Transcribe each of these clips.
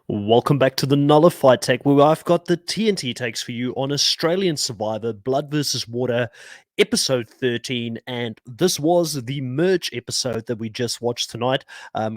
Welcome back to the Nullified Tech, where I've got the TNT takes for you on Australian Survivor Blood versus Water, episode 13. And this was the merge episode that we just watched tonight.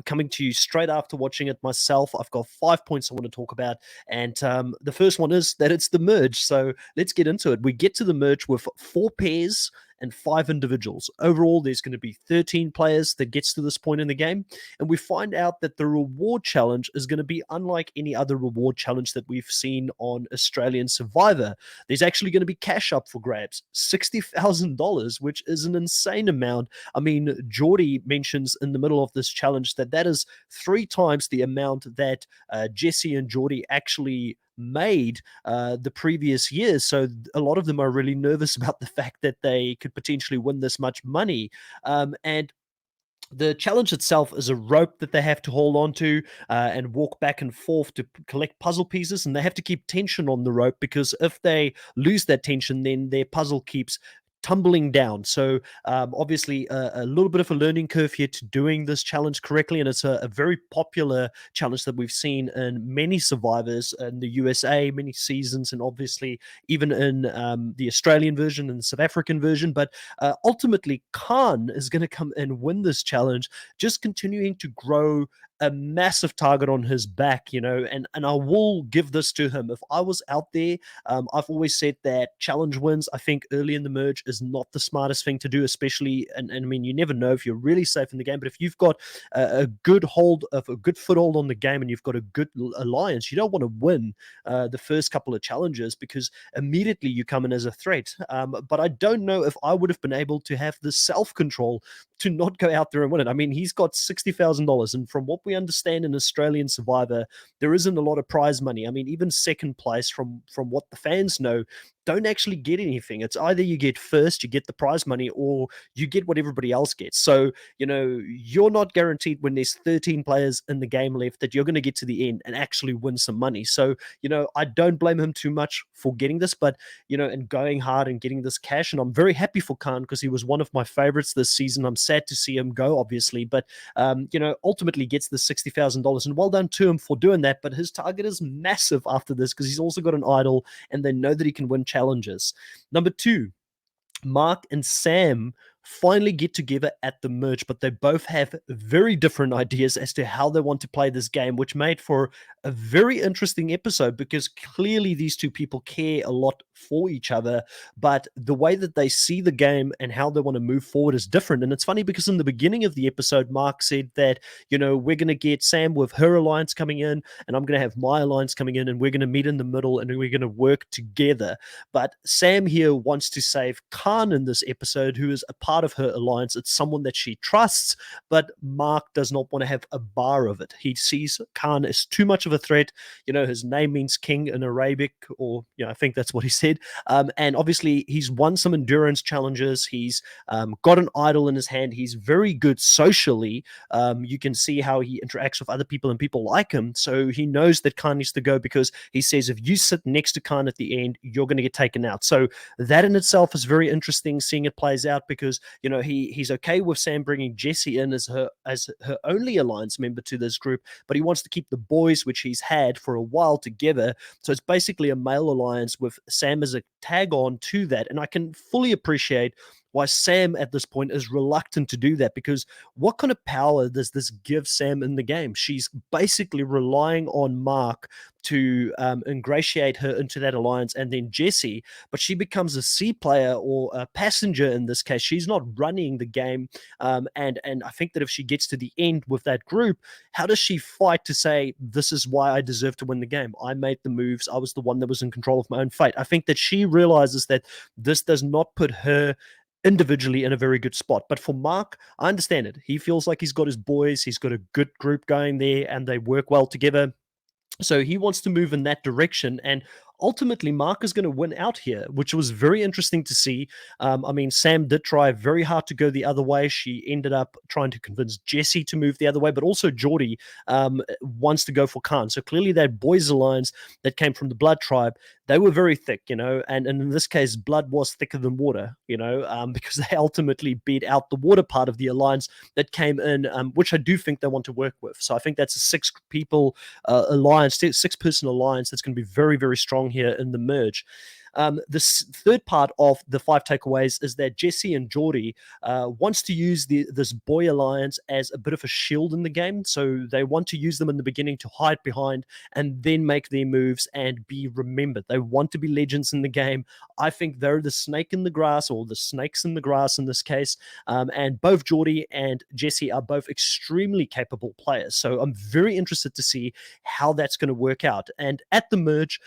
Coming to you straight after watching it myself, I've got 5 points I want to talk about. And the first one is that it's the merge. So let's get into it. We get to the merge with 4 pairs and 5 individuals. Overall, there's going to be 13 players that gets to this point in the game. And we find out that the reward challenge is going to be unlike any other reward challenge that we've seen on Australian Survivor. There's actually going to be cash up for grabs, $60,000, which is an insane amount. I mean, Geordie mentions in the middle of this challenge that is 3 times the amount that Jesse and Geordie actually made the previous years. So a lot of them are really nervous about the fact that they could potentially win this much money. And the challenge itself is a rope that they have to hold on to and walk back and forth to collect puzzle pieces. And they have to keep tension on the rope, because if they lose that tension, then their puzzle keeps tumbling down. So obviously a little bit of a learning curve here to doing this challenge correctly, and it's a very popular challenge that we've seen in many survivors in the USA, many seasons, and obviously even in the Australian version and the South African version. But ultimately, Khan is going to come and win this challenge, just continuing to grow a massive target on his back, and I will give this to him. If I was out there, I've always said that challenge wins, I think, early in the merge is not the smartest thing to do, especially, and I mean, you never know if you're really safe in the game, but if you've got a good foothold on the game and you've got a good alliance, you don't want to win the first couple of challenges, because immediately you come in as a threat. But I don't know if I would have been able to have the self-control to not go out there and win it. I mean, he's got $60,000, and from what we understand in Australian Survivor, there isn't a lot of prize money. I mean, even second place, from what the fans know, don't actually get anything. It's either you get first, you get the prize money, or you get what everybody else gets. So, you're not guaranteed when there's 13 players in the game left that you're going to get to the end and actually win some money. So, I don't blame him too much for getting this, but, and going hard and getting this cash. And I'm very happy for Khan, because he was one of my favorites this season. I'm sad to see him go, obviously, but, ultimately gets the $60,000, and well done to him for doing that. But his target is massive after this, because he's also got an idol, and they know that he can win challenges. Number 2, Mark and Sam finally get together at the merge, but they both have very different ideas as to how they want to play this game, which made for a very interesting episode, because clearly these two people care a lot for each other, but the way that they see the game and how they want to move forward is different. And it's funny, because in the beginning of the episode, Mark said that, we're going to get Sam with her alliance coming in, and I'm going to have my alliance coming in, and we're going to meet in the middle, and we're going to work together. But Sam here wants to save Khan in this episode, who is a part of her alliance. It's someone that she trusts, but Mark does not want to have a bar of it. He sees Khan as too much of a threat. His name means king in Arabic, or I think that's what he said. And obviously he's won some endurance challenges. He's got an idol in his hand. He's very good socially. You can see how he interacts with other people, and people like him. So he knows that Khan needs to go, because he says, if you sit next to Khan at the end, you're going to get taken out. So that in itself is very interesting, seeing it plays out, because he's okay with Sam bringing Jesse in as her only alliance member to this group, but he wants to keep the boys, which he's had for a while, together. So it's basically a male alliance with Sam as a tag on to that. And I can fully appreciate why Sam at this point is reluctant to do that, because what kind of power does this give Sam in the game? She's basically relying on Mark to ingratiate her into that alliance, and then Jesse, but she becomes a C player, or a passenger in this case. She's not running the game, and I think that if she gets to the end with that group, how does she fight to say, this is why I deserve to win the game? I made the moves. I was the one that was in control of my own fate. I think that she realizes that this does not put her individually in a very good spot. But for Mark, I understand it. He feels like he's got his boys, he's got a good group going there, and they work well together. So he wants to move in that direction, and ultimately Mark is going to win out here, which was very interesting to see. I mean, Sam did try very hard to go the other way. She ended up trying to convince Jesse to move the other way, but also Geordie wants to go for Khan. So clearly that boys alliance that came from the Blood tribe, they were very thick, and in this case, blood was thicker than water, because they ultimately beat out the water part of the alliance that came in, which I do think they want to work with. So I think that's a six people alliance, 6-person alliance that's going to be very, very strong here in the merge. The third part of the 5 takeaways is that Jesse and Geordie wants to use this boy alliance as a bit of a shield in the game. So they want to use them in the beginning to hide behind and then make their moves and be remembered. They want to be legends in the game. I think they're the snake in the grass, or the snakes in the grass in this case. And both Geordie and Jesse are both extremely capable players. So I'm very interested to see how that's going to work out. And at the merge,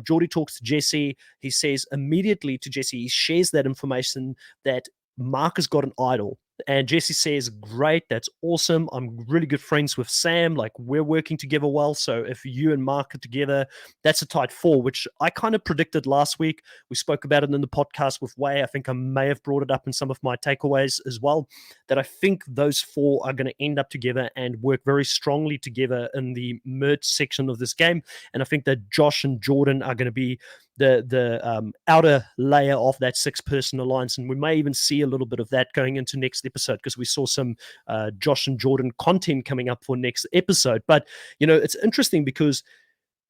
Geordie talks to Jesse. He says immediately to Jesse, he shares that information that Mark has got an idol. And Jesse says, great, that's awesome. I'm really good friends with Sam. Like, we're working together well. So if you and Mark are together, that's a tight 4, which I kind of predicted last week. We spoke about it in the podcast with Way. I think I may have brought it up in some of my takeaways as well, that I think those 4 are going to end up together and work very strongly together in the merge section of this game. And I think that Josh and Jordan are going to be the outer layer of that 6-person alliance, and we may even see a little bit of that going into next episode, because we saw some Josh and Jordan content coming up for next episode. But it's interesting because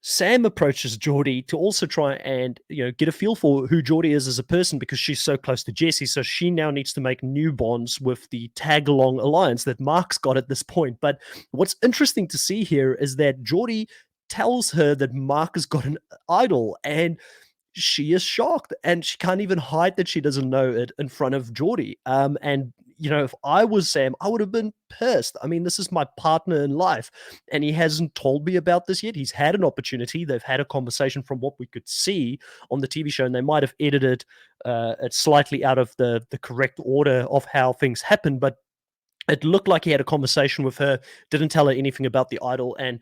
Sam approaches Geordie to also try and get a feel for who Geordie is as a person, because she's so close to Jesse. So she now needs to make new bonds with the tag along alliance that Mark's got at this point. But what's interesting to see here is that Geordie tells her that Mark has got an idol, and she is shocked, and she can't even hide that she doesn't know it in front of Geordie. And if I was Sam, I would have been pissed. I mean, this is my partner in life, and he hasn't told me about this yet. He's had an opportunity. They've had a conversation from what we could see on the TV show, and they might have edited it slightly out of the correct order of how things happen, but it looked like he had a conversation with her, didn't tell her anything about the idol. And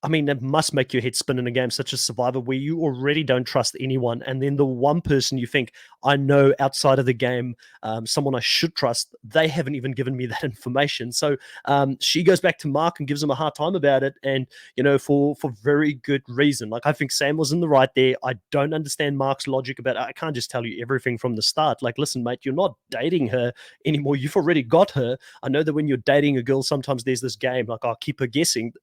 I mean, that must make your head spin in a game such as Survivor, where you already don't trust anyone. And then the one person you think, I know outside of the game, someone I should trust, they haven't even given me that information. So she goes back to Mark and gives him a hard time about it. And, for very good reason. Like, I think Sam was in the right there. I don't understand Mark's logic about, I can't just tell you everything from the start. Like, listen, mate, you're not dating her anymore. You've already got her. I know that when you're dating a girl, sometimes there's this game, like, I'll keep her guessing.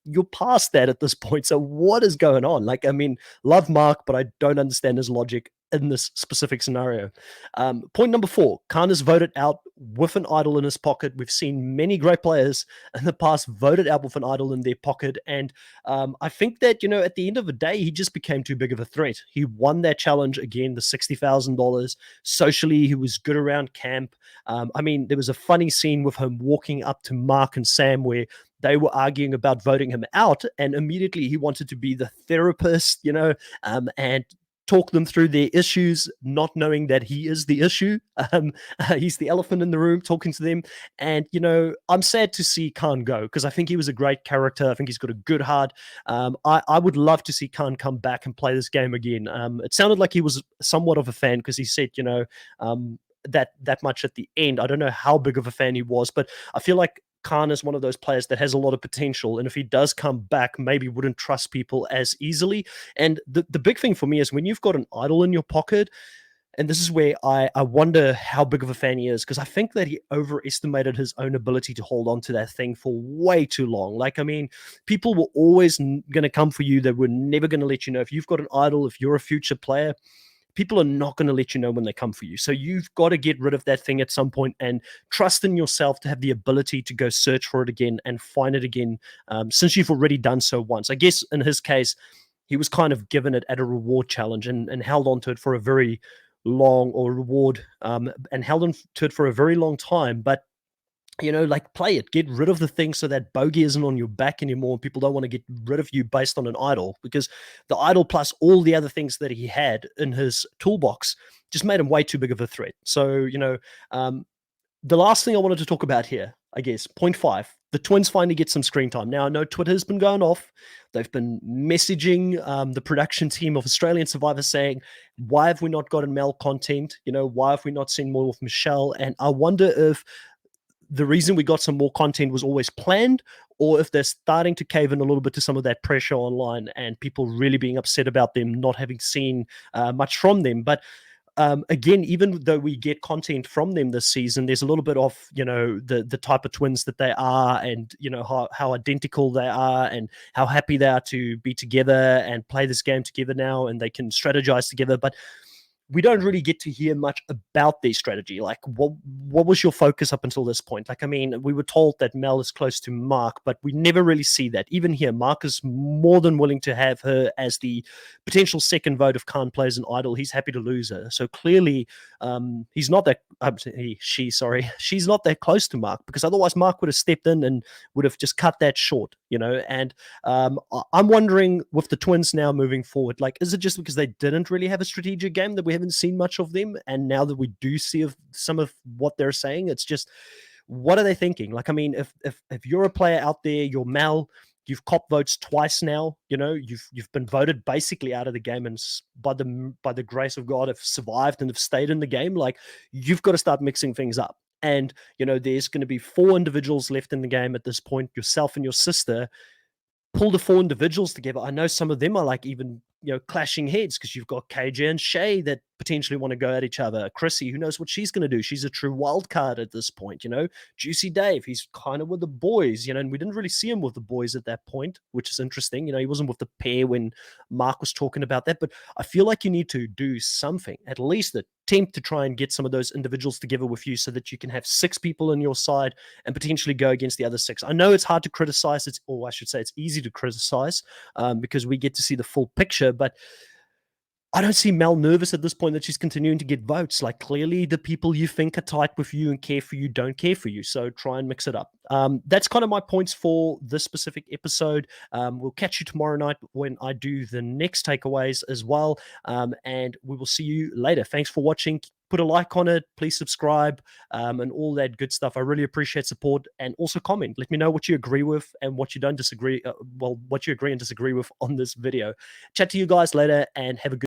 You're past that at this point. So what is going on? Like, I mean, love Mark, but I don't understand his logic in this specific scenario. Point number 4, Khan is voted out with an idol in his pocket. We've seen many great players in the past voted out with an idol in their pocket. And I think that, at the end of the day, he just became too big of a threat. He won that challenge again, the $60,000. Socially, he was good around camp. I mean, there was a funny scene with him walking up to Mark and Sam where they were arguing about voting him out, and immediately he wanted to be the therapist, and talk them through their issues, not knowing that he is the issue. He's the elephant in the room, talking to them. And, I'm sad to see Khan go, because I think he was a great character. I think he's got a good heart. I would love to see Khan come back and play this game again. It sounded like he was somewhat of a fan, because he said, that much at the end. I don't know how big of a fan he was, but I feel like Khan is one of those players that has a lot of potential, and if he does come back, maybe wouldn't trust people as easily. And the big thing for me is when you've got an idol in your pocket, and this is where I wonder how big of a fan he is, because I think that he overestimated his own ability to hold on to that thing for way too long. Like, I mean, people were always going to come for you. They were never going to let you know. If you've got an idol, if you're a future player, people are not going to let you know when they come for you. So you've got to get rid of that thing at some point and trust in yourself to have the ability to go search for it again and find it again, since you've already done so once. I guess in his case, he was kind of given it at a reward challenge and held on to it for a very long or reward and held on to it for a very long time. But like, play it, get rid of the thing so that bogey isn't on your back anymore. People don't want to get rid of you based on an idol, because the idol plus all the other things that he had in his toolbox just made him way too big of a threat. So, the last thing I wanted to talk about here, I guess, point 5, the twins finally get some screen time. Now, I know Twitter's been going off. They've been messaging the production team of Australian Survivor saying, why have we not gotten Mel content? Why have we not seen more with Michelle? And I wonder if the reason we got some more content was always planned, or if they're starting to cave in a little bit to some of that pressure online and people really being upset about them not having seen much from them. But again, even though we get content from them this season, there's a little bit of, the type of twins that they are, and how identical they are, and how happy they are to be together and play this game together now, and they can strategize together. But we don't really get to hear much about their strategy. Like, what was your focus up until this point? Like, I mean, we were told that Mel is close to Mark, but we never really see that. Even here, Mark is more than willing to have her as the potential second vote if Khan plays an idol. He's happy to lose her. So clearly, he's not that. She's not that close to Mark, because otherwise Mark would have stepped in and would have just cut that short. And I'm wondering, with the twins now moving forward, like, is it just because they didn't really have a strategic game that we haven't seen much of them, and now that we do see some of what they're saying, it's just, what are they thinking? Like, I mean, if you're a player out there, you're Mal, you've copped votes twice now, you've been voted basically out of the game, and by the grace of God have survived and have stayed in the game. Like, you've got to start mixing things up. And there's going to be 4 individuals left in the game at this point, yourself and your sister. Pull the 4 individuals together. I know some of them are like even clashing heads, because you've got KJ and Shay that potentially want to go at each other. Chrissy, who knows what she's going to do? She's a true wild card at this point. Juicy Dave, he's kind of with the boys. And we didn't really see him with the boys at that point, which is interesting. He wasn't with the pair when Mark was talking about that. But I feel like you need to do something, at least attempt to try and get some of those individuals together with you, so that you can have 6 people on your side and potentially go against the other 6. I know it's hard to criticize, or I should say it's easy to criticize, because we get to see the full picture, but I don't see Mel nervous at this point that she's continuing to get votes. Like, clearly the people you think are tight with you and care for you don't care for you. So try and mix it up. That's kind of my points for this specific episode. We'll catch you tomorrow night when I do the next takeaways as well. And we will see you later. Thanks for watching. Put a like on it, please subscribe, and all that good stuff. I really appreciate support, and also comment. Let me know what you agree with and what you don't disagree. What you agree and disagree with on this video. Chat to you guys later, and have a good